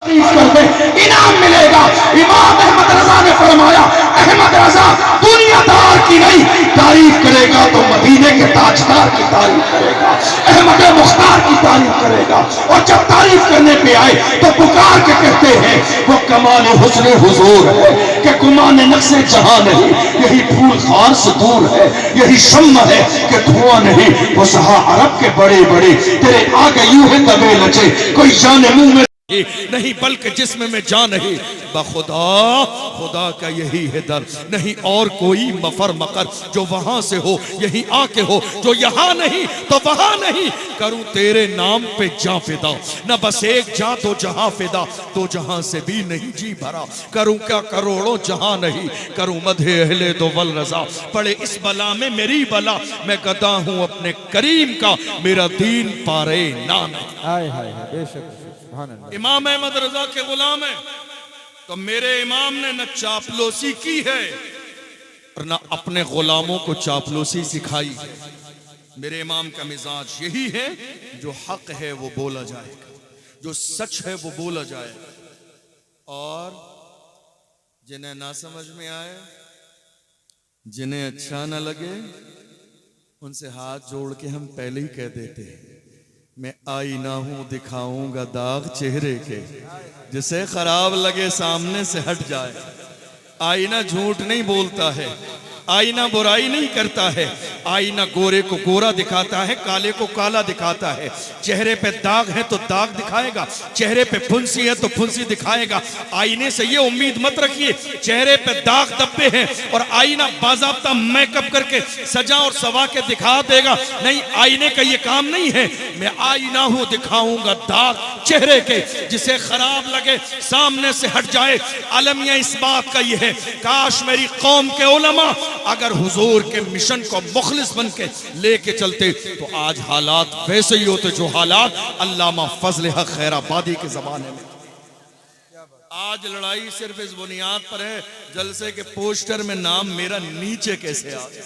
करते इनाम मिलेगा। इमाम अहमद रजा ने फरमाया, अहमद रजा दुनियादार की नहीं तारीफ करेगा तो मदीने के ताजदार की तारीफ करेगा, अहमद मुख्तार की तारीफ करेगा। और जब तारीफ करने पे आए तो पुकार के कहते हैं वो कमाल हुस्न हुजूर है कि गुमान नक्शे जहां नहीं, यही फूल खार से दूर है, यही शम्मा है कि धुआं नहीं। वो सहा अरब के बड़े बड़े तेरे आगे यूं है दबे लचे, कोई जाने मुंह में नहीं बल्कि जिस्म में जान नहीं। बखुदा खुदा का यही है दर, नहीं और कोई मफर मकर जो वहां से हो यही आके हो, जो यहाँ नहीं तो वहां नहीं। करूं तेरे नाम पे जा फिदा, न बस एक जा तो जहां फिदा, तो जहां से भी नहीं जी भरा। करूं क्या करोड़ों जहां नहीं, करूं मधे अहले दो वल रजा। पड़े इस बला में मेरी बला, मैं गदा हूं अपने करीम का, मेरा दीन पारे ना नहीं। बेशक इमाम अहमद रजा के गुलाम है तो मेरे इमाम ने न चापलूसी की है और न अपने गुलामों को चापलूसी सिखाई है। मेरे इमाम का मिजाज यही है, जो हक है वो बोला जाएगा, जो सच है वो बोला जाएगा। और जिन्हें ना समझ में आए, जिन्हें अच्छा ना लगे, उनसे हाथ जोड़ के हम पहले ही कह देते हैं, मैं आईना हूं दिखाऊंगा दाग चेहरे के, जिसे खराब लगे सामने से हट जाए। आईना झूठ नहीं बोलता है, आईना बुराई नहीं करता है, आईना गोरे को गोरा दिखाता है, काले को काला दिखाता है। चेहरे पे दाग है तो दाग दिखाएगा, चेहरे पे फुंसी है तो फुंसी दिखाएगा। आईने से ये उम्मीद मत रखिए चेहरे पे दाग धब्बे हैं और आईना बाज़ाब्ता मेकअप करके सजा और सवा के दिखा देगा। नहीं, आईने का ये काम नहीं है। मैं आईना हूं दिखाऊंगा दाग चेहरे के, जिसे खराब लगे सामने से हट जाए। अलमिया इस बात का ये है, काश मेरी कौम के उलमा अगर हुजूर के मिशन को मुखलिस बन के लेके चलते तो आज हालात वैसे ही होते जो हालात अल्लामा फजल हक खैराबादी के जमाने में। आज लड़ाई सिर्फ इस बुनियाद पर है, जलसे के पोस्टर में नाम मेरा नीचे कैसे आ गया,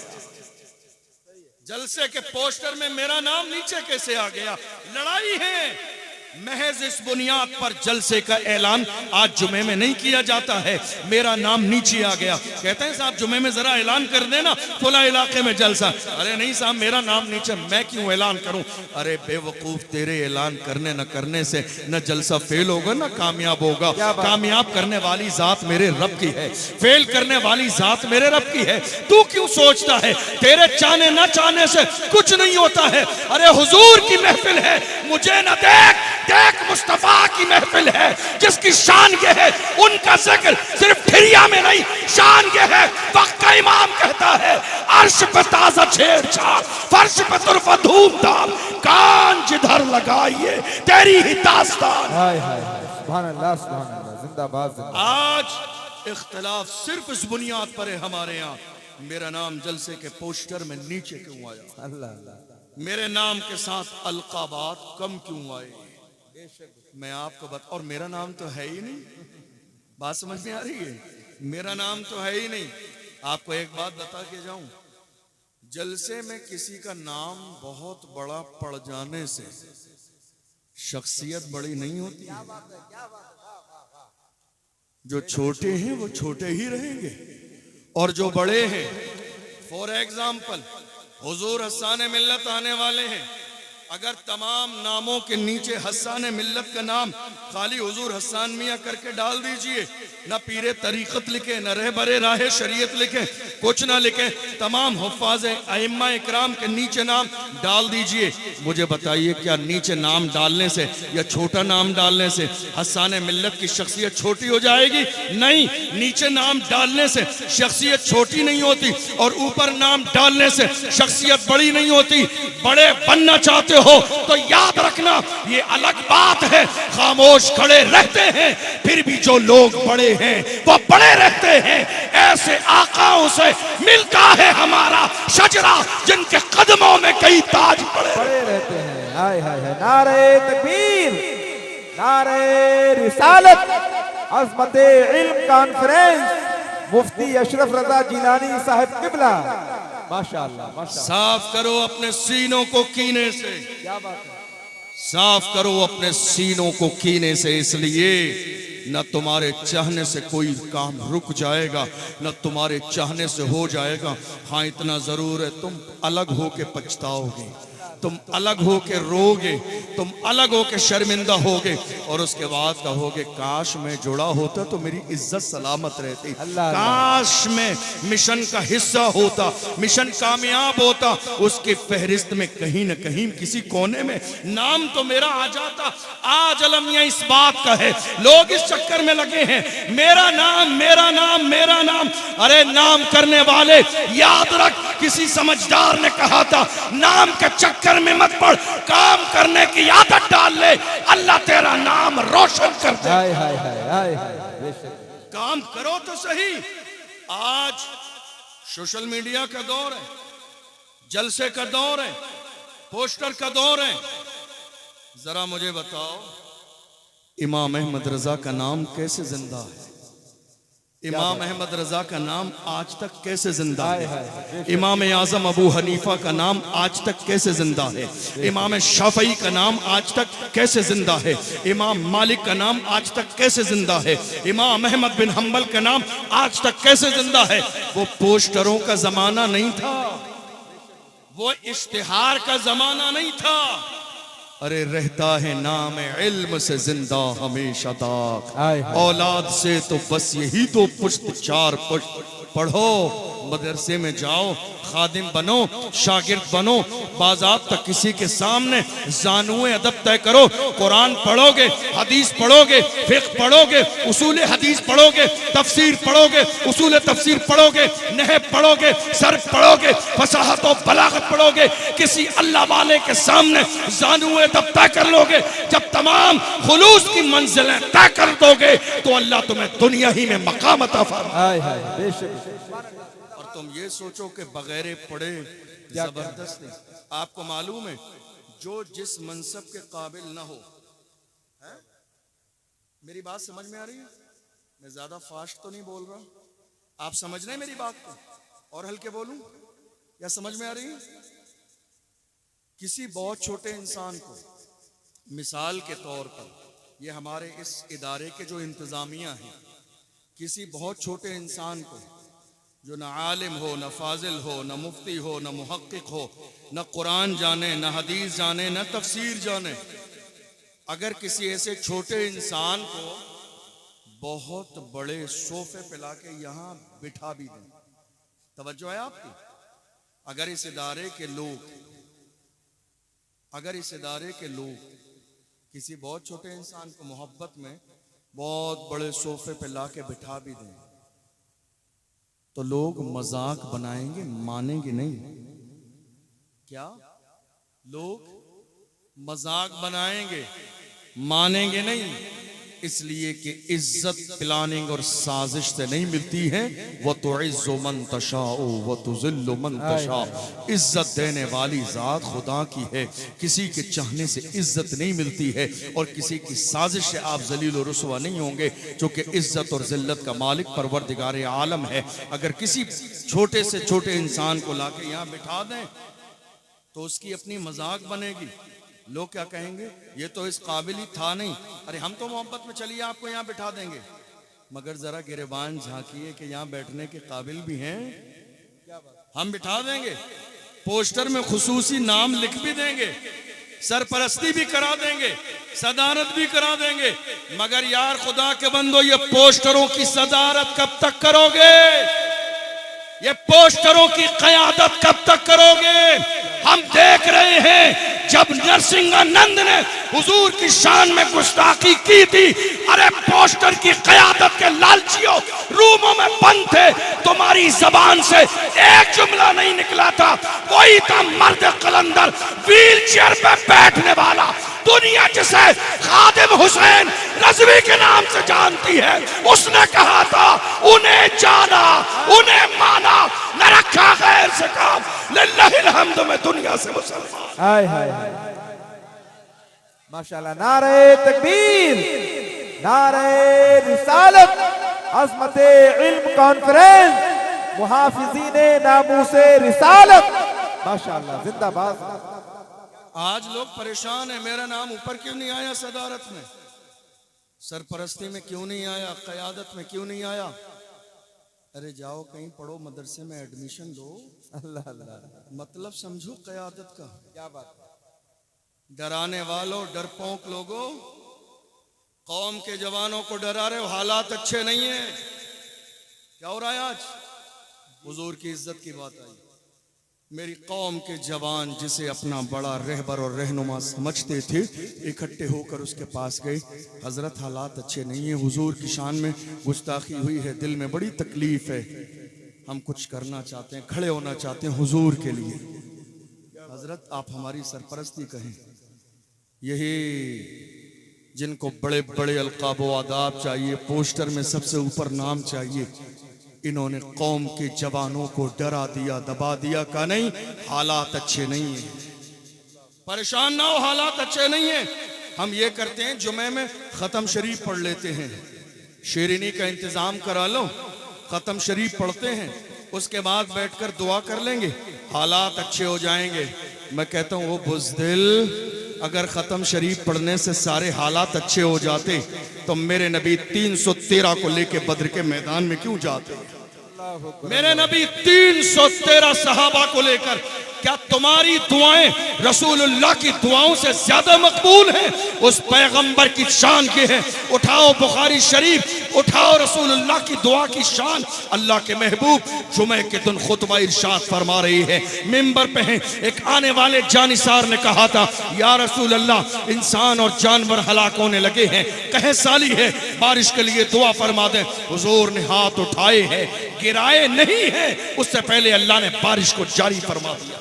जलसे के पोस्टर में मेरा नाम नीचे कैसे आ गया। लड़ाई है महज इस बुनियाद पर जलसे का ऐलान आज जुमे में नहीं किया जाता है, मेरा नाम नीचे आ गया। कहते हैं साहब जुमे में जरा ऐलान कर देना फला इलाके में जलसा। अरे नहीं साहब मेरा नाम नीचे, मैं क्यों ऐलान करूं। अरे बेवकूफ, तेरे ऐलान करने न करने से न जलसा फेल होगा न कामयाब होगा। कामयाब करने वाली जात मेरे रब की है, फेल करने वाली जात मेरे रब की है। तू क्यों सोचता है तेरे चाहने न चाहने से कुछ नहीं होता है। अरे हुजूर की महफिल है, मुझे न देख, देख मुस्तफा की महफिल है जिसकी शान ये है, उनका जिक्र सिर्फ ठिरिया में नहीं, शान ये है। वक्त का इमाम कहता है अर्श पे ताजा छेड़छाड़, फर्श पे तुरफा धूमधाम, कान जिधर लगाइए तेरी ही दास्तान। सुभान अल्लाह, सुभान अल्लाह, जिंदाबाद। आज इख्तिलाफ सिर्फ इस बुनियाद पर है हमारे यहाँ, मेरा नाम जलसे के पोस्टर में नीचे क्यों आया, अल्लाह, मेरे नाम के साथ अलकाबात कम क्यों आए, मैं आपको बता। और मेरा नाम तो है ही नहीं, बात समझ में आ रही है, मेरा नाम तो है ही नहीं। आपको एक बात बता के जाऊं, जलसे में किसी का नाम बहुत बड़ा पड़ जाने से शख्सियत बड़ी नहीं होती। जो छोटे हैं वो छोटे ही रहेंगे और जो बड़े हैं, फॉर एग्जाम्पल हुजूर हस्सान मिल्लत आने वाले हैं, अगर तमाम नामों के नीचे हस्सान मिल्लत का नाम खाली हुजूर हस्सान मियाँ करके डाल दीजिए, न पीरे तरीक़त लिखे, न रहबरे राहे शरीयत लिखे, कुछ ना लिखे, तमाम हुफ़ाज़े अइम्मा इकराम के नीचे नाम डाल दीजिए। मुझे बताइए क्या नीचे नाम डालने से या छोटा नाम डालने से हस्सान मिल्लत की शख्सियत छोटी हो जाएगी? नहीं, नीचे नाम डालने से शख्सियत छोटी नहीं होती और ऊपर नाम डालने से शख्सियत बड़ी नहीं होती। बड़े बनना चाहते हो तो याद रखना ये अलग बात है, खामोश खड़े रहते हैं फिर भी जो लोग बड़े हैं वो बड़े रहते हैं। ऐसे आकाओं से मिलता है हमारा शजरा जिनके कदमों में कई ताज पड़े रहते हैं। हाय हाय हाय, नारे तकबीर, नारे रिसालत, अज़मते इल्म कॉन्फ्रेंस, मुफ्ती अशरफ रजा जिलानी साहिब किबला। माशाअल्लाह, माशाअल्लाह। साफ करो अपने सीनों को कीने से, क्या बात है। साफ करो अपने सीनों को कीने से, इसलिए न तुम्हारे चाहने से कोई काम रुक जाएगा, न तुम्हारे चाहने से हो जाएगा। हाँ, इतना जरूर है, तुम अलग होके पछताओगे, तुम अलग होके रोगे, तुम अलग होके शर्मिंदा होगे, और उसके बाद कहोगे काश मैं जुड़ा होता तो मेरी इज्जत सलामत रहती, काश मैं मिशन का हिस्सा होता, मिशन कामयाब होता, उसकी फहरिस्त में कहीं न कहीं किसी कोने में नाम तो मेरा आ जाता। आज अलमिया इस बात का है, लोग इस चक्कर में लगे हैं, मेरा नाम मेरा नाम मेरा नाम। अरे नाम करने वाले, याद रख, किसी समझदार ने कहा था नाम के चक्कर में मत पड़, काम करने की आदत डाल ले, अल्लाह तेरा नाम रोशन कर दे। हाय हाय हाय हाय हाय। काम करो तो सही। आज सोशल मीडिया का दौर है, जलसे का दौर है, पोस्टर का दौर है। जरा मुझे बताओ, इमाम अहमद रजा का नाम कैसे जिंदा है? इमाम अहमद रजा का नाम आज तक कैसे जिंदा है? इमाम आजम अबू हनीफा का नाम आज तक कैसे जिंदा है? इमाम शाफई का नाम आज तक कैसे जिंदा है? इमाम मालिक का नाम आज तक कैसे जिंदा है? इमाम अहमद बिन हंबल का नाम आज तक कैसे जिंदा है? वो पोस्टरों का जमाना नहीं था, वो इश्तिहार का जमाना नहीं था। अरे रहता है नाम इल्म से जिंदा हमेशा तक, औलाद से तो बस यही तो पुश्त चार पुश्त। पढ़ो, मदरसे में जाओ, खादिम बनो, शागिर्द बनो, बाजार तक किसी के सामने जानुए अदब तय करो। कुरान पढ़ोगे, हदीस पढ़ोगे, फिक्र पढ़ोगे, उसूल हदीस पढ़ोगे, तफसीर पढ़ोगे, उसूल तफसीर पढ़ोगे, नहव पढ़ोगे, सर्फ पढ़ोगे, फसाहत और बलागत पढ़ोगे, किसी अल्लाह वाले के सामने जानुए अदब तय कर लोगे। जब तमाम खुलूस की मंजिलें तय कर दोगे तो अल्लाह तुम्हें दुनिया ही में मकाम अता फरमाएगा। और तुम ये सोचो कि बगैर पढ़े जबरदस्त नहीं। आपको मालूम है, जो जिस मनसब के काबिल ना हो, है? मेरी बात समझ में आ रही है? मैं ज्यादा फास्ट तो नहीं बोल रहा, आप समझ रहे हैं मेरी बात को? और हल्के बोलूं या समझ में आ रही है? किसी बहुत छोटे इंसान को, मिसाल के तौर पर, ये हमारे इस इदारे के जो इंतजामिया हैं, किसी बहुत छोटे इंसान को जो न आलिम हो, न फाजिल हो, न मुफ्ती हो, न मुहक्किक हो, न कुरान जाने, न हदीस जाने, न तफसीर जाने, अगर किसी ऐसे छोटे इंसान को बहुत बड़े सोफे पे लाके यहाँ बिठा भी दें, तवज्जो है आपकी? अगर इस इदारे के लोग किसी बहुत छोटे इंसान को मोहब्बत में बहुत बड़े सोफे पे लाके बिठा भी दें, तो लोग मजाक बनाएंगे, मानेंगे नहीं। क्या? लोग मजाक बनाएंगे, मानेंगे नहीं, इसलिए कि इज्जत प्लानिंग और साजिश से नहीं मिलती है। वह तो इज्जो मन तशाओ व तुज़िल्लु मन तशा, इज्जत देने वाली जात खुदा की है, किसी के चाहने से इज्जत नहीं मिलती है, और किसी की साजिश से आप जलील और रुसवा नहीं होंगे, क्योंकि इज्जत और जिल्लत का मालिक परवरदिगार आलम है। अगर किसी छोटे से छोटे इंसान को लाके यहाँ बिठा दें तो उसकी अपनी मजाक बनेगी। लोग क्या कहेंगे, ये तो इस काबिल ही था नहीं, अरे हम तो मोहब्बत में चलिए आपको यहाँ बिठा देंगे। मगर जरा गिरेबान झांकिए कि यहाँ बैठने के काबिल भी हैं, हम बिठा देंगे, पोस्टर में खुसूसी नाम लिख भी देंगे, सरपरस्ती भी करा देंगे, सदारत भी करा देंगे। मगर यार खुदा के बंदो, ये पोस्टरों की सदारत कब तक करोगे? ये पोस्टरों की क़यादत कब तक करोगे? हम देख रहे हैं जब नरसिंहानंद ने हुजूर की शान में गुस्ताखी की थी, अरे पोस्टर की क़यादत के लालचियों रूमों में बंद थे, तुम्हारी जबान से एक जुमला नहीं निकला था। वही था मर्द कलंदर, व्हील चेयर पे बैठने वाला, दुनिया जिसे खादिम हुसैन रज़वी के नाम से जानती है। उसने कहा था, उन्हें जाना, उन्हें माना, न रखा गैर से काम, लिल्लाहिल हम्द में दुनिया से मुसलमान। हाय हाय हाय, माशाल्लाह। नारे तकबीर, नारे रिसालत, अज़मते इल्म कॉन्फ्रेंस, मुहाफिज़ीने नामूसे रिसालत, माशाल्लाह, जिंदाबाद। आज लोग परेशान है, मेरा नाम ऊपर क्यों नहीं आया, सदारत में, सरपरस्ती में क्यों नहीं आया, क़यादत में क्यों नहीं आया। अरे जाओ कहीं पढ़ो, मदरसे में एडमिशन लो, अल्लाह अल्लाह, मतलब समझो क़यादत का। क्या बात है। डराने वालों, डरपोक लोगों, कौम के जवानों को डरा रहे हो, हालात अच्छे नहीं है। क्या हो रहा है आज, हुजूर की इज्जत की बात आई। मेरी कौम के जवान जिसे अपना बड़ा रहबर और रहनुमा समझते थे, इकट्ठे होकर उसके पास गए, हजरत हालात अच्छे नहीं है, हुजूर की शान में गुस्ताखी हुई है, दिल में बड़ी तकलीफ है, हम कुछ करना चाहते हैं, खड़े होना चाहते हैं हुजूर के लिए। हजरत आप हमारी सरपरस्ती कहें। यही जिनको बड़े बड़े अलकाब व आदाब चाहिए, पोस्टर में सबसे ऊपर नाम चाहिए, इन्होंने कौम के जवानों को डरा दिया, दबा दिया। का नहीं, हालात अच्छे नहीं है, परेशान ना हो, हालात अच्छे नहीं है। हम ये करते हैं, जुमे में खत्म शरीफ पढ़ लेते हैं, शेरनी का इंतजाम करा लो, खत्म शरीफ पढ़ते हैं, उसके बाद बैठकर दुआ कर लेंगे, हालात अच्छे हो जाएंगे। मैं कहता हूँ वो बुज़दिल, अगर खत्म शरीफ पढ़ने से सारे हालात अच्छे हो जाते तो मेरे नबी 313 को लेके बद्र के मैदान में क्यों जाते। मेरे नबी 313 सहाबा को लेकर, क्या तुम्हारी दुआएं रसूलुल्लाह की दुआओं से ज्यादा मकबूल हैं? उस पैगंबर की शान के है, उठाओ बुखारी शरीफ, उठाओ रसूलुल्लाह की दुआ की शान। अल्लाह के महबूब जुमे के दिन खुतबा इरशाद फरमा रही है, मिंबर पे हैं, एक आने वाले जानिसार ने कहा था, या रसूल अल्लाह, इंसान और जानवर हलाक होने लगे हैं, कहे साली है, बारिश के लिए दुआ फरमा दे। हुजूर ने हाथ उठाए हैं, गिराए नहीं है, उससे पहले अल्लाह ने बारिश को जारी फरमा दिया।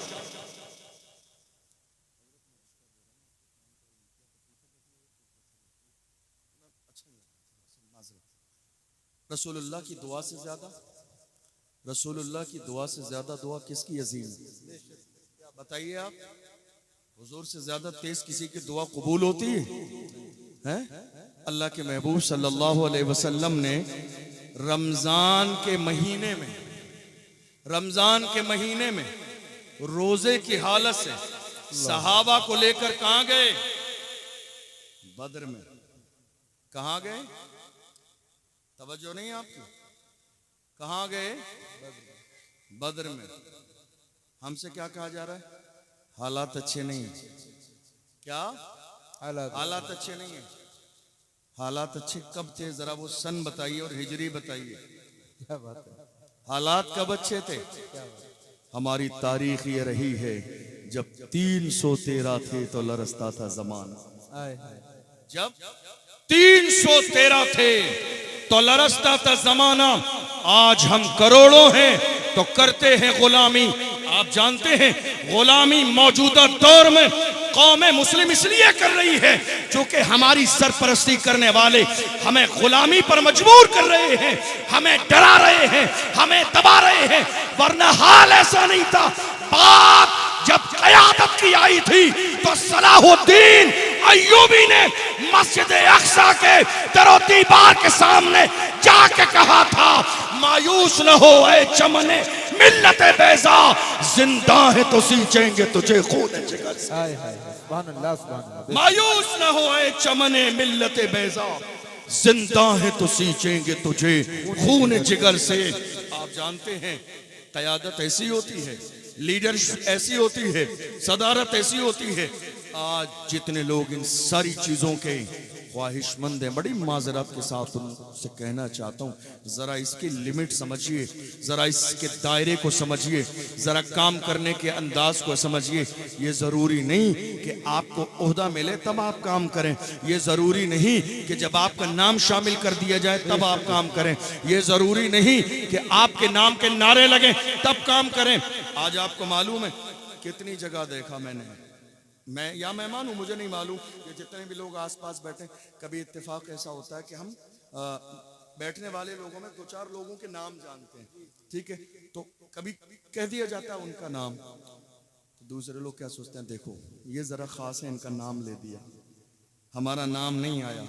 रसूलुल्लाह की दुआ से ज्यादा, रसूलुल्लाह की दुआ से ज्यादा दुआ किसकी अजीम, बताइए आप। हुजूर से ज्यादा तेज किसी की दुआ कबूल होती है? अल्लाह के महबूब सल्लल्लाहु अलैहि वसल्लम ने रमजान के महीने में, रमजान के महीने में रोजे की हालत से सहाबा को लेकर कहां गए? बद्र में। कहां गए? तवज्जो नहीं आपकी, कहां गए? बद्र में। हमसे क्या कहा जा रहा है? हालात अच्छे नहीं है। क्या हालात अच्छे नहीं है? हालात अच्छे कब थे? जरा वो सन बताइए और हिजरी बताइए। क्या बात है। हालात कब अच्छे थे? हमारी तारीख ये रही है, जब 313 थे तो लरसता था जमाना। जब 313 थे तो लरसता था जमाना। आज हम करोड़ों हैं तो करते हैं गुलामी। आप जानते हैं गुलामी मौजूदा दौर में कौम मुस्लिम इसलिए कर रही है क्योंकि हमारी सरपरस्ती करने वाले हमें गुलामी पर मजबूर कर रहे हैं, हमें डरा रहे हैं, हमें दबा रहे हैं, वरना हाल ऐसा नहीं था। बात जब क़यादत की आई थी तो सलाहुद्दीन अय्यूबी ने मस्जिद अक्सा के दरो दीवार के सामने जाके कहा था, मायूस न हो ऐ चमने मिल्लत बैज़ा, जिंदा है तो सींचेंगे तुझे खून जिगर से। सुभान अल्लाह, सुभान अल्लाह। मायूस न हो ऐ चमने मिल्लत बैज़ा, जिंदा है तो सींचेंगे तुझे खून जिगर से। आप जानते हैं क़यादत ऐसी होती है, लीडरशिप ऐसी होती है, सदारत ऐसी होती है। आज जितने लोग इन सारी चीजों के ख्वाहिशमंद हैं, बड़ी माजरत के साथ उनसे कहना चाहता हूँ, जरा इसकी लिमिट समझिए, जरा इसके दायरे को समझिए, जरा काम करने के अंदाज को समझिए। ये जरूरी नहीं कि आपको ओहदा मिले तब आप काम करें, ये जरूरी नहीं कि जब आपका नाम शामिल कर दिया जाए तब आप काम करें, ये जरूरी नहीं कि आपके नाम के नारे लगे तब काम करें। आज आपको मालूम है कितनी जगह देखा मैंने, मैं या मेहमान हूँ मुझे नहीं मालूम, ये जितने भी लोग आसपास बैठे, कभी इत्तेफाक ऐसा होता है कि हम बैठने वाले लोगों में 2-4 लोगों के नाम जानते हैं, ठीक है, तो कभी कह दिया जाता है उनका नाम, तो दूसरे लोग क्या सोचते हैं, देखो ये जरा खास है, इनका नाम ले दिया, हमारा नाम नहीं आया।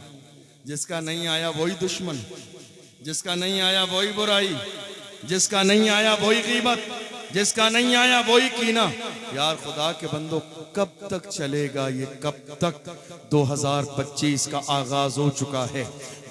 जिसका नहीं आया वही दुश्मन, जिसका नहीं आया वही बुराई, जिसका नहीं आया वही गीबत, जिसका नहीं आया वही कीना। यार खुदा के बंदो, कब तक चलेगा ये, कब तक? 2025 का आगाज हो चुका है,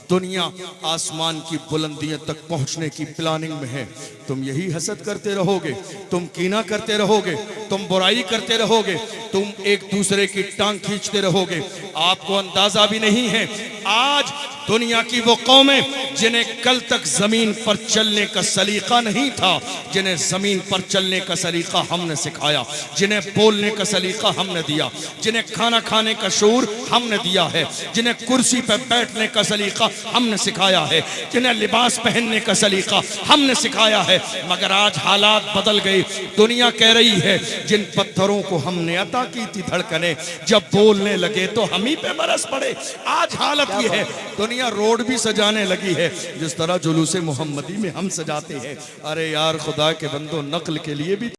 दुनिया आसमान की बुलंदियों तक पहुंचने की प्लानिंग में है। तुम यही हसद करते रहोगे, तुम कीना करते रहोगे, तुम बुराई करते रहोगे, तुम एक दूसरे की टांग खींचते रहोगे। आपको अंदाजा भी नहीं है, आज दुनिया की वो कौमें जिन्हें कल तक जमीन पर चलने का सलीका नहीं था, जिन्हें जमीन पर चलने का सलीका हमने सिखाया, जिन्हें बोलने का सलीका हमने दिया, जिन्हें खाना खाने का शऊर हमने दिया है, जिन्हें कुर्सी पर बैठने का सलीका हमने सिखाया है, जिन्हें लिबास पहनने का सलीका हमने सिखाया है, मगर आज हालात बदल गए। दुनिया कह रही है जिन पत्थरों को हमने अता की थी धड़कने, जब बोलने लगे तो हम ही पे बरस पड़े। आज हालत ये है, दुनिया रोड भी सजाने लगी है जिस तरह जुलूसे मोहम्मदी में हम सजाते हैं। अरे यार खुदा के बंदो, नक्ल के लिए भी